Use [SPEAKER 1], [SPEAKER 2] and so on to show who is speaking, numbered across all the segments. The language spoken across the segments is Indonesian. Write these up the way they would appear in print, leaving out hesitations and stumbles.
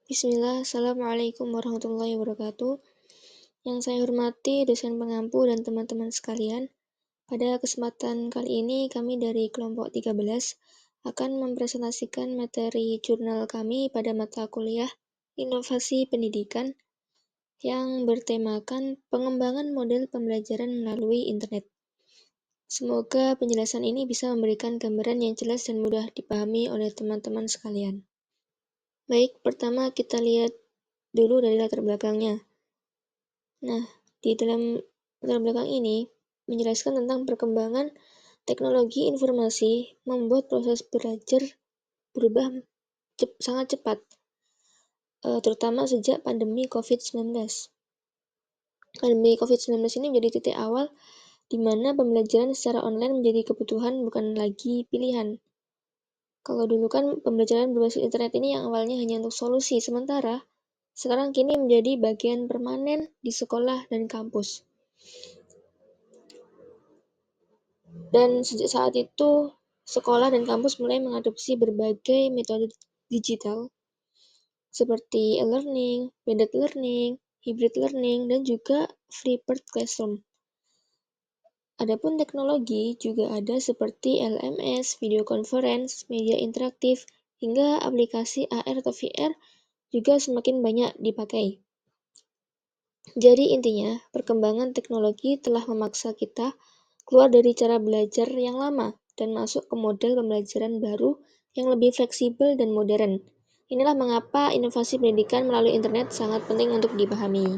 [SPEAKER 1] Bismillah, Assalamualaikum warahmatullahi wabarakatuh. Yang saya hormati dosen pengampu dan teman-teman sekalian, pada kesempatan kali ini kami dari kelompok 13 akan mempresentasikan materi jurnal kami pada mata kuliah Inovasi Pendidikan yang bertemakan pengembangan model pembelajaran melalui internet. Semoga penjelasan ini bisa memberikan gambaran yang jelas dan mudah dipahami oleh teman-teman sekalian. Baik, pertama kita lihat dulu dari latar belakangnya. Nah, di dalam latar belakang ini menjelaskan tentang perkembangan teknologi informasi membuat proses belajar berubah sangat cepat, terutama sejak pandemi COVID-19. Pandemi COVID-19 ini menjadi titik awal di mana pembelajaran secara online menjadi kebutuhan bukan lagi pilihan. Kalau dulu kan pembelajaran berbasis internet ini yang awalnya hanya untuk solusi sementara, sekarang kini menjadi bagian permanen di sekolah dan kampus. Dan sejak saat itu, sekolah dan kampus mulai mengadopsi berbagai metode digital seperti e-learning, blended learning, hybrid learning, dan juga flipped classroom. Adapun teknologi juga ada seperti LMS, video conference, media interaktif, hingga aplikasi AR atau VR juga semakin banyak dipakai. Jadi intinya, perkembangan teknologi telah memaksa kita keluar dari cara belajar yang lama dan masuk ke model pembelajaran baru yang lebih fleksibel dan modern. Inilah mengapa inovasi pendidikan melalui internet sangat penting untuk dipahami.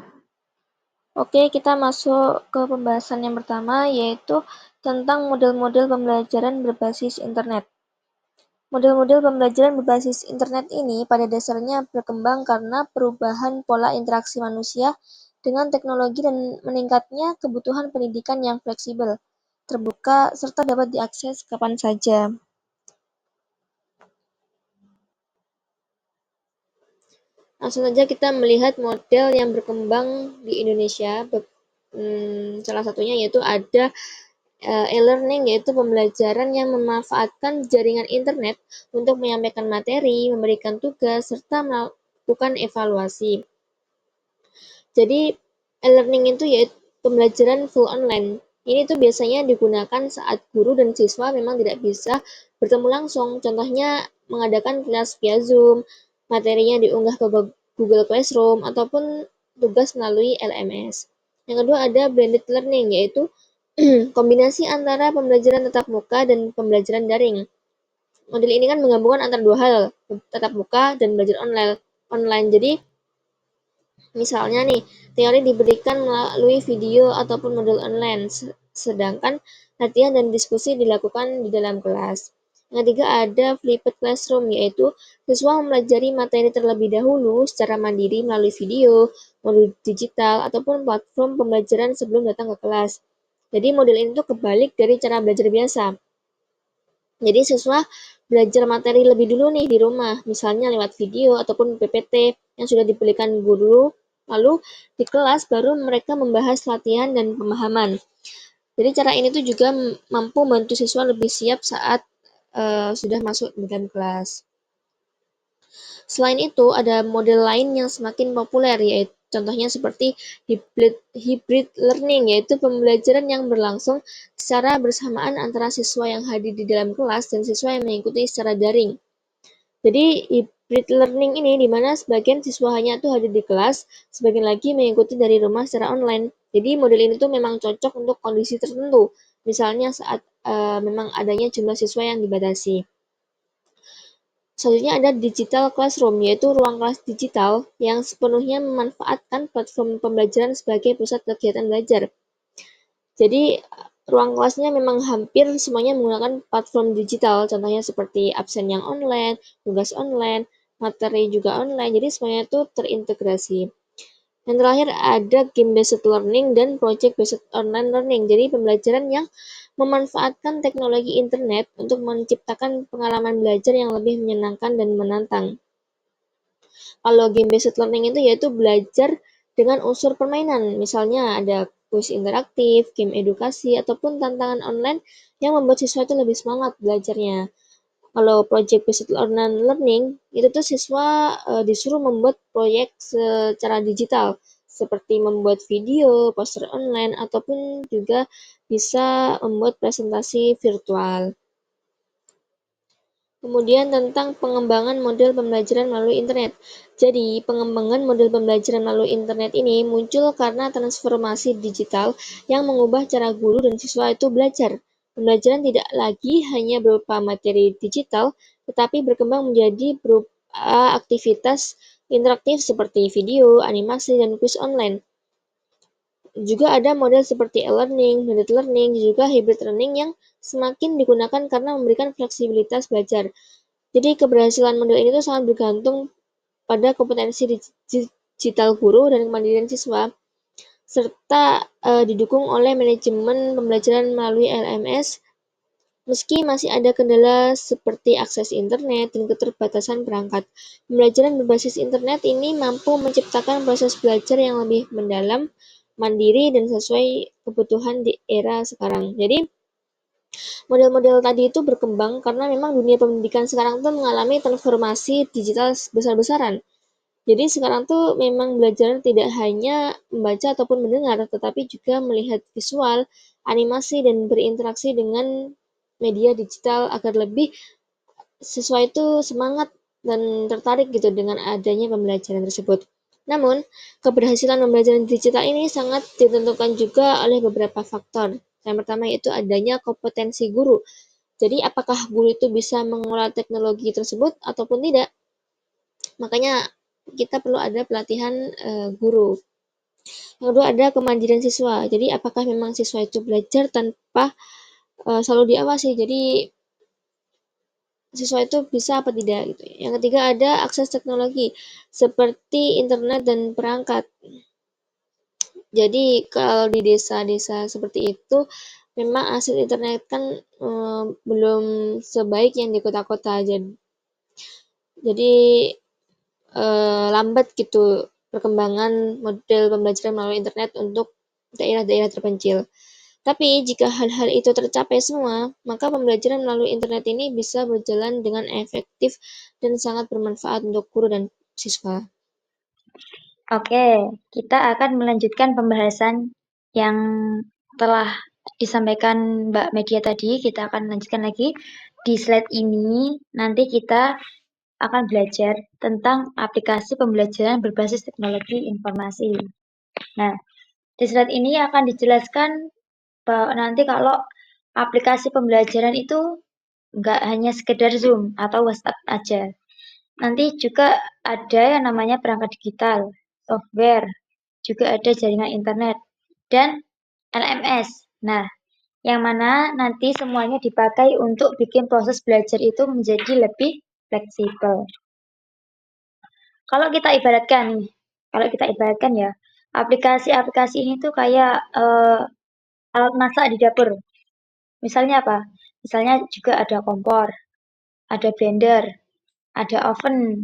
[SPEAKER 1] Oke, kita masuk ke pembahasan yang pertama, yaitu tentang model-model pembelajaran berbasis internet. Model-model pembelajaran berbasis internet ini pada dasarnya berkembang karena perubahan pola interaksi manusia dengan teknologi dan meningkatnya kebutuhan pendidikan yang fleksibel, terbuka, serta dapat diakses kapan saja. Langsung saja kita melihat model yang berkembang di Indonesia. Salah satunya yaitu ada e-learning, yaitu pembelajaran yang memanfaatkan jaringan internet untuk menyampaikan materi, memberikan tugas, serta melakukan evaluasi. Jadi e-learning itu yaitu pembelajaran full online. Ini tuh biasanya digunakan saat guru dan siswa memang tidak bisa bertemu langsung. Contohnya mengadakan kelas via Zoom, materinya diunggah ke Google Classroom, ataupun tugas melalui LMS. Yang kedua ada blended learning, yaitu kombinasi antara pembelajaran tatap muka dan pembelajaran daring. Model ini kan menggabungkan antara dua hal, tatap muka dan belajar online. Jadi misalnya nih, teori diberikan melalui video ataupun modul online, sedangkan latihan dan diskusi dilakukan di dalam kelas. Yang ketiga ada flipped classroom, yaitu siswa mempelajari materi terlebih dahulu secara mandiri melalui video, modul digital, ataupun platform pembelajaran sebelum datang ke kelas. Jadi model ini tuh kebalik dari cara belajar biasa. Jadi siswa belajar materi lebih dulu nih di rumah, misalnya lewat video ataupun PPT yang sudah diberikan guru, lalu di kelas baru mereka membahas latihan dan pemahaman. Jadi cara ini tuh juga mampu membantu siswa lebih siap saat sudah masuk di dalam kelas. Selain itu, ada model lain yang semakin populer, yaitu contohnya seperti hybrid learning, yaitu pembelajaran yang berlangsung secara bersamaan antara siswa yang hadir di dalam kelas dan siswa yang mengikuti secara daring. Jadi hybrid learning ini di mana sebagian siswa hanya tuh hadir di kelas, sebagian lagi mengikuti dari rumah secara online. Jadi model ini tuh memang cocok untuk kondisi tertentu, misalnya saat memang adanya jumlah siswa yang dibatasi. Selanjutnya ada digital classroom, yaitu ruang kelas digital yang sepenuhnya memanfaatkan platform pembelajaran sebagai pusat kegiatan belajar. Jadi ruang kelasnya memang hampir semuanya menggunakan platform digital, contohnya seperti absen yang online, tugas online, materi juga online, jadi semuanya itu terintegrasi. Yang terakhir ada game-based learning dan project-based online learning, jadi pembelajaran yang memanfaatkan teknologi internet untuk menciptakan pengalaman belajar yang lebih menyenangkan dan menantang. Kalau game-based learning itu yaitu belajar dengan unsur permainan, misalnya ada kuis interaktif, game edukasi, ataupun tantangan online yang membuat siswa itu lebih semangat belajarnya. Kalau project based learning itu tuh siswa disuruh membuat proyek secara digital seperti membuat video, poster online ataupun juga bisa membuat presentasi virtual. Kemudian tentang pengembangan model pembelajaran melalui internet. Jadi, pengembangan model pembelajaran melalui internet ini muncul karena transformasi digital yang mengubah cara guru dan siswa itu belajar. Pembelajaran tidak lagi hanya berupa materi digital, tetapi berkembang menjadi berupa aktivitas interaktif seperti video, animasi, dan kuis online. Juga ada model seperti e-learning, blended learning, juga hybrid learning yang semakin digunakan karena memberikan fleksibilitas belajar. Jadi keberhasilan model ini tuh sangat bergantung pada kompetensi digital guru dan kemandirian siswa, serta didukung oleh manajemen pembelajaran melalui LMS. Meski masih ada kendala seperti akses internet dan keterbatasan perangkat, pembelajaran berbasis internet ini mampu menciptakan proses belajar yang lebih mendalam, mandiri, dan sesuai kebutuhan di era sekarang. Jadi, model-model tadi itu berkembang karena memang dunia pendidikan sekarang tuh mengalami transformasi digital besar-besaran. Jadi sekarang tuh memang belajar tidak hanya membaca ataupun mendengar, tetapi juga melihat visual, animasi, dan berinteraksi dengan media digital agar lebih siswa itu semangat dan tertarik gitu dengan adanya pembelajaran tersebut. Namun, keberhasilan pembelajaran digital ini sangat ditentukan juga oleh beberapa faktor. Yang pertama yaitu adanya kompetensi guru. Jadi, apakah guru itu bisa mengelola teknologi tersebut ataupun tidak? Makanya kita perlu ada pelatihan guru. Yang kedua ada kemandirian siswa. Jadi, apakah memang siswa itu belajar tanpa selalu diawasi? Jadi, siswa itu bisa apa tidak gitu. Yang ketiga ada akses teknologi seperti internet dan perangkat. Jadi kalau di desa-desa seperti itu memang akses internet kan belum sebaik yang di kota-kota. Jadi lambat gitu perkembangan model pembelajaran melalui internet untuk daerah-daerah terpencil. Tapi jika hal-hal itu tercapai semua, maka pembelajaran melalui internet ini bisa berjalan dengan efektif dan sangat bermanfaat untuk guru dan siswa.
[SPEAKER 2] Oke, kita akan melanjutkan pembahasan yang telah disampaikan Mbak Media tadi. Kita akan lanjutkan lagi di slide ini. Nanti kita akan belajar tentang aplikasi pembelajaran berbasis teknologi informasi. Nah, di slide ini akan dijelaskan bahwa nanti kalau aplikasi pembelajaran itu nggak hanya sekedar Zoom atau WhatsApp aja. Nanti juga ada yang namanya perangkat digital, software, juga ada jaringan internet, dan LMS. Nah, yang mana nanti semuanya dipakai untuk bikin proses belajar itu menjadi lebih fleksibel. Kalau kita ibaratkan nih, ya, aplikasi-aplikasi ini tuh kayak alat masak di dapur. Misalnya apa? Misalnya juga ada kompor, ada blender, ada oven,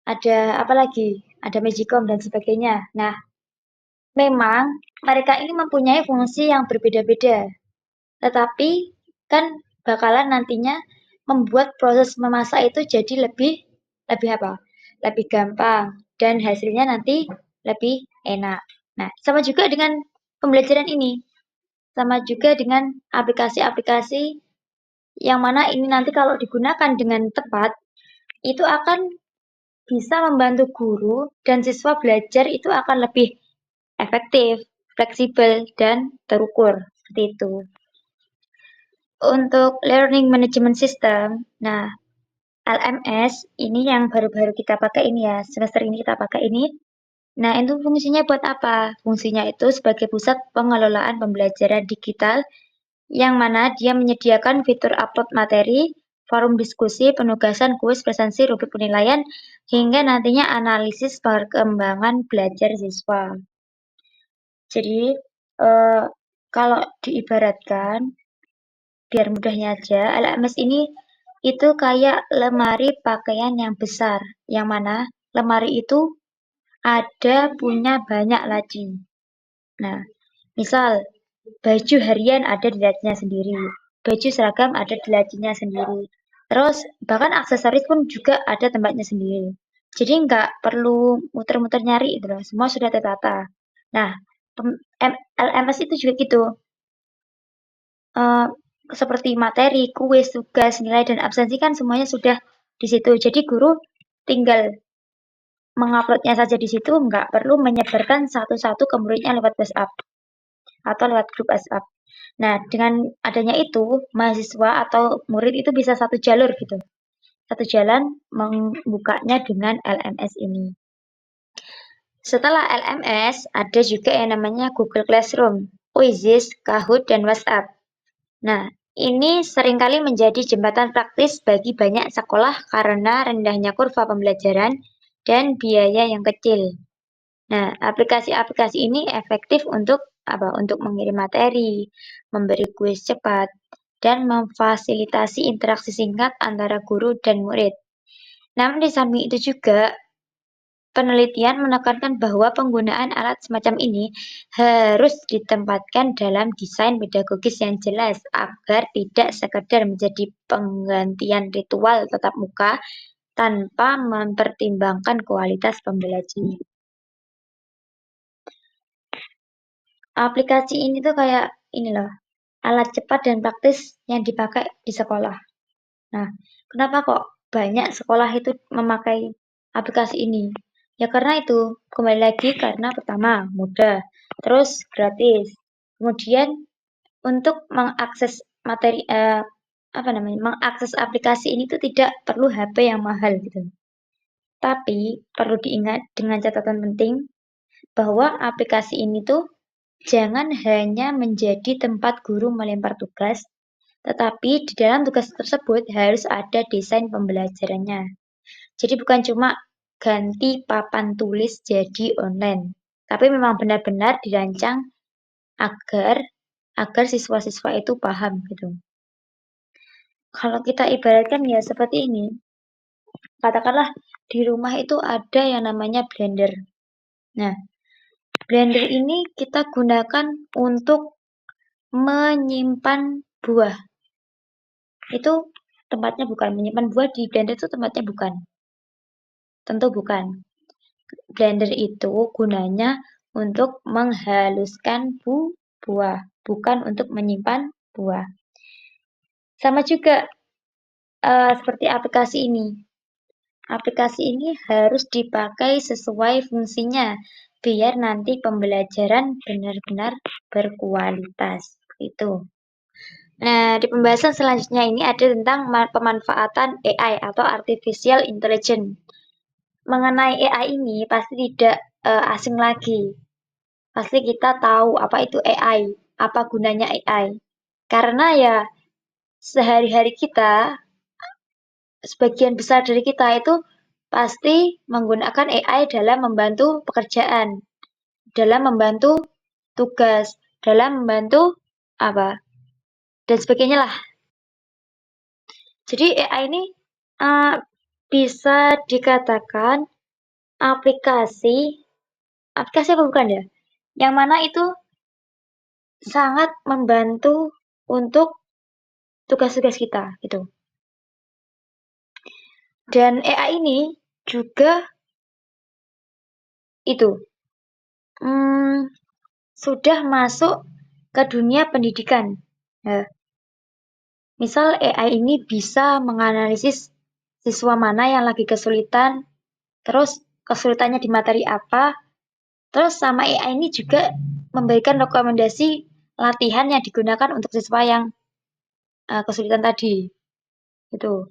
[SPEAKER 2] ada apa lagi? Ada magicom dan sebagainya. Nah, memang mereka ini mempunyai fungsi yang berbeda-beda, tetapi kan bakalan nantinya membuat proses memasak itu jadi lebih lebih apa? Lebih gampang dan hasilnya nanti lebih enak. Nah, sama juga dengan pembelajaran ini. Sama juga dengan aplikasi-aplikasi yang mana ini nanti kalau digunakan dengan tepat, itu akan bisa membantu guru dan siswa belajar itu akan lebih efektif, fleksibel, dan terukur. Seperti itu. Untuk Learning Management System, nah LMS ini yang baru-baru kita pakai ini ya, semester ini kita pakai ini. Nah, itu fungsinya buat apa? Fungsinya itu sebagai pusat pengelolaan pembelajaran digital yang mana dia menyediakan fitur upload materi, forum diskusi, penugasan, kuis, presensi, rubrik penilaian, hingga nantinya analisis perkembangan belajar siswa. Jadi, eh, kalau diibaratkan, biar mudahnya aja, LMS ini itu kayak lemari pakaian yang besar, yang mana lemari itu ada punya banyak laci. Nah, misal baju harian ada di lacinya sendiri, baju seragam ada di lacinya sendiri, Terus bahkan aksesoris pun juga ada tempatnya sendiri. Jadi nggak perlu muter-muter nyari itu loh, semua sudah tertata. Nah, LMS itu juga gitu. eh, Seperti materi, kuis, tugas, nilai, dan absensi kan semuanya sudah di situ. Jadi guru tinggal menguploadnya saja di situ, nggak perlu menyebarkan satu-satu ke muridnya lewat WhatsApp atau lewat grup WhatsApp. Nah, dengan adanya itu, mahasiswa atau murid itu bisa satu jalur gitu. Satu jalan membukanya dengan LMS ini. Setelah LMS, ada juga yang namanya Google Classroom, Quizzes, Kahoot, dan WhatsApp. Nah, ini seringkali menjadi jembatan praktis bagi banyak sekolah karena rendahnya kurva pembelajaran dan biaya yang kecil. Nah, aplikasi-aplikasi ini efektif untuk apa? Untuk mengirim materi, memberi kuis cepat, dan memfasilitasi interaksi singkat antara guru dan murid. Namun di samping itu juga penelitian menekankan bahwa penggunaan alat semacam ini harus ditempatkan dalam desain pedagogis yang jelas agar tidak sekedar menjadi penggantian ritual tatap muka tanpa mempertimbangkan kualitas pembelajaran. Aplikasi ini tuh kayak ini loh, alat cepat dan praktis yang dipakai di sekolah. Nah, kenapa kok banyak sekolah itu memakai aplikasi ini? Ya karena itu, kembali lagi karena pertama mudah, terus gratis. Kemudian untuk mengakses materi apa namanya? Mengakses aplikasi ini tuh tidak perlu HP yang mahal gitu. Tapi perlu diingat dengan catatan penting bahwa aplikasi ini tuh jangan hanya menjadi tempat guru melempar tugas, tetapi di dalam tugas tersebut harus ada desain pembelajarannya. Jadi bukan cuma ganti papan tulis jadi online, tapi memang benar-benar dirancang agar agar siswa-siswa itu paham gitu. Kalau kita ibaratkan ya seperti ini, katakanlah di rumah itu ada yang namanya blender. Nah, blender ini kita gunakan untuk menyimpan buah. Itu tempatnya bukan menyimpan buah di blender itu tempatnya bukan. Tentu bukan. Blender itu gunanya untuk menghaluskan buah, bukan untuk menyimpan buah. Sama juga seperti aplikasi ini. Aplikasi ini harus dipakai sesuai fungsinya, biar nanti pembelajaran benar-benar berkualitas. Itu. Nah, di pembahasan selanjutnya ini ada tentang pemanfaatan AI atau Artificial Intelligence. Mengenai AI ini pasti tidak asing lagi. Pasti kita tahu apa itu AI, apa gunanya AI. Karena ya sehari-hari kita, sebagian besar dari kita itu pasti menggunakan AI dalam membantu pekerjaan, dalam membantu tugas, dalam membantu apa dan sebagainya lah. Jadi AI ini uh, bisa dikatakan aplikasi, aplikasi apa bukan ya? Yang mana itu sangat membantu untuk tugas-tugas kita gitu. Dan AI ini juga itu sudah masuk ke dunia pendidikan. Nah, misal AI ini bisa menganalisis siswa mana yang lagi kesulitan, terus kesulitannya di materi apa, terus sama AI ini juga memberikan rekomendasi latihan yang digunakan untuk siswa yang kesulitan tadi. Itu.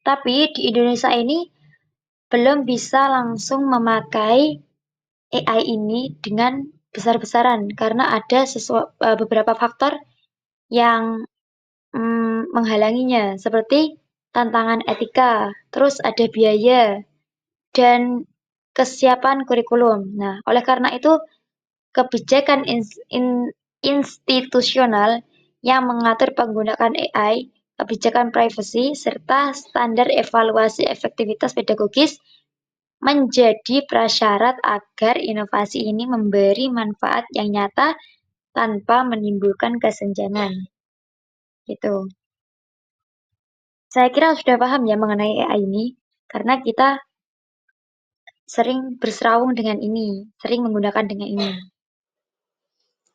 [SPEAKER 2] Tapi di Indonesia ini belum bisa langsung memakai AI ini dengan besar-besaran karena ada beberapa faktor yang menghalanginya seperti tantangan etika, terus ada biaya dan kesiapan kurikulum. Nah, oleh karena itu kebijakan institusional yang mengatur penggunaan AI, kebijakan privasi, serta standar evaluasi efektivitas pedagogis menjadi prasyarat agar inovasi ini memberi manfaat yang nyata tanpa menimbulkan kesenjangan. Gitu. Saya kira sudah paham ya mengenai AI ini, karena kita sering berserawung dengan ini, sering menggunakan dengan ini.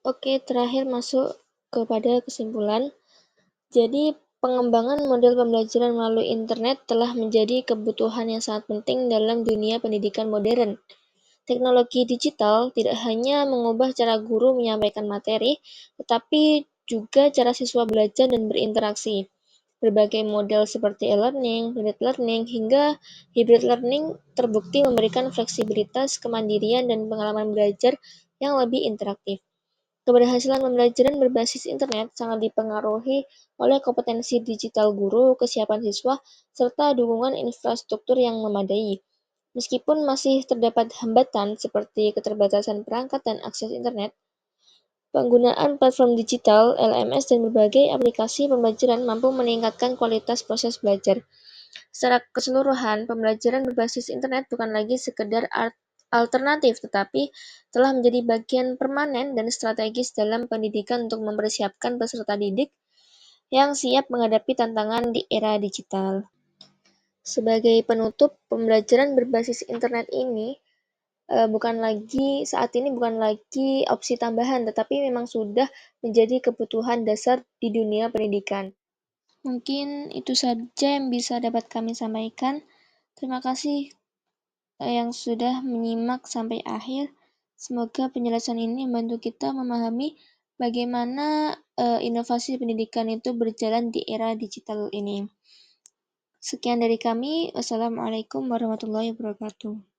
[SPEAKER 1] Oke, terakhir masuk kepada kesimpulan. Jadi, pengembangan model pembelajaran melalui internet telah menjadi kebutuhan yang sangat penting dalam dunia pendidikan modern. Teknologi digital tidak hanya mengubah cara guru menyampaikan materi, tetapi juga cara siswa belajar dan berinteraksi. Berbagai model seperti e-learning, blended learning, hingga hybrid learning terbukti memberikan fleksibilitas, kemandirian, dan pengalaman belajar yang lebih interaktif. Keberhasilan pembelajaran berbasis internet sangat dipengaruhi oleh kompetensi digital guru, kesiapan siswa, serta dukungan infrastruktur yang memadai. Meskipun masih terdapat hambatan seperti keterbatasan perangkat dan akses internet, penggunaan platform digital, LMS, dan berbagai aplikasi pembelajaran mampu meningkatkan kualitas proses belajar. Secara keseluruhan, pembelajaran berbasis internet bukan lagi sekedar alternatif, tetapi telah menjadi bagian permanen dan strategis dalam pendidikan untuk mempersiapkan peserta didik yang siap menghadapi tantangan di era digital. Sebagai penutup, pembelajaran berbasis internet ini saat ini bukan lagi opsi tambahan, tetapi memang sudah menjadi kebutuhan dasar di dunia pendidikan. Mungkin itu saja yang bisa dapat kami sampaikan. Terima kasih yang sudah menyimak sampai akhir. Semoga penjelasan ini membantu kita memahami bagaimana inovasi pendidikan itu berjalan di era digital ini. Sekian dari kami. Wassalamualaikum warahmatullahi wabarakatuh.